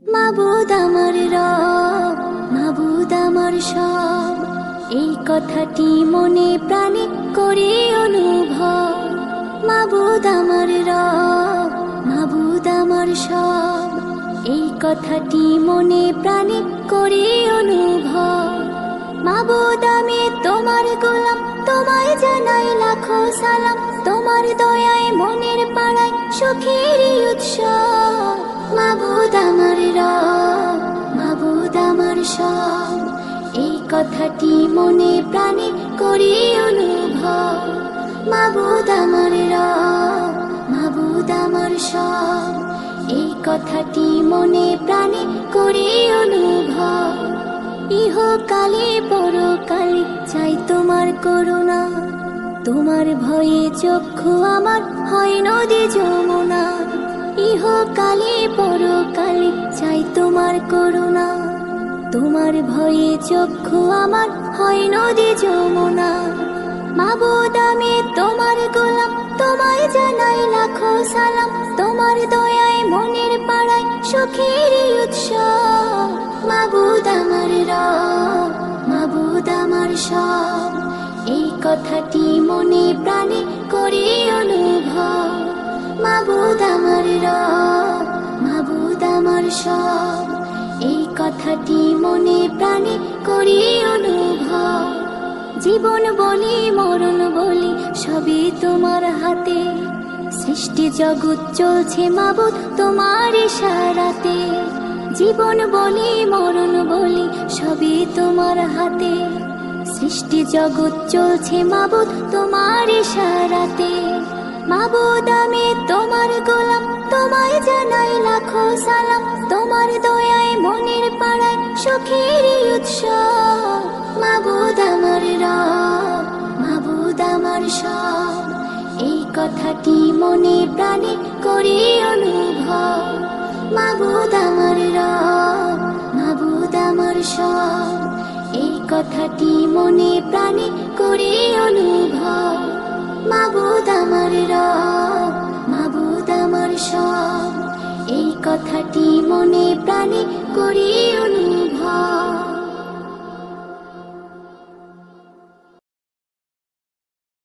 মাবুদ আমার রব, মাবুদ আমার সব, এই কথাটি মনে প্রাণে করি অনুভব। মাবুদ আমার রব, মাবুদ আমার সব, এই কথাটি মনে প্রাণে করি অনুভব। মাবুদ আমি তোমার গোলাম, তোমায় জানাই লাখো সালাম, তোমার দয়ায় মনের পাড়ায় সুখের উৎসব। মাবুদ আমার রব, মাবুদ আমার সব, এই কথাটি মনে প্রাণে করি অনুভব। মাবুদ আমার রব, মাবুদ আমার সব, এই কথাটি মনে প্রাণে করি অনুভব। ইহকালে পরকালে চাই তোমার করুণা, তোমার ভয়ে চক্ষু আমার হয় নদী যমুনা। ইহকালে পরকালে চাই তোমার করুণা, তোমার ভয়ে চক্ষু আমার হয় নদী যমুনা। মাবুদ আমি তোমার গোলাম, তোমায় জানাই লাখো সালাম, তোমার দয়ায় মনের পাড়ায় সুখের উৎসব। মাবুদ আমার রব, মাবুদ আমার সব, এই কথাটি মনে প্রাণে করি অনুভব। মাবুদ আমার রব, মাবুদ আমার সব, এই কথাটি মনে প্রাণে করি অনুভব। জীবন বলি মরণ বলি সবই তোমার হাতে, সৃষ্টি জগৎ চলছে মাবুদ তোমার ইশারাতে। জীবন বলি মরণ বলি সবই তোমার হাতে, সৃষ্টি জগৎ চলছে মাবুদ তোমার ইশারাতে। মাবুদ আমি তোমার গোলাম, তোমায় জানাই লাখো সালাম, তোমার দয়ায় মনের পাড়ায় সুখের উৎসব। মাবুদ আমার রব, মাবুদ আমার সব, এই কথাটি মনে প্রাণে করি অনুভব। মাবুদ আমার রব, মাবুদ আমার সব, এই কথাটি মনে প্রাণে করি অনুভব। মাবুদ আমার রব, মাবুদ আমার সব, এই কথাটি মনে প্রাণে করি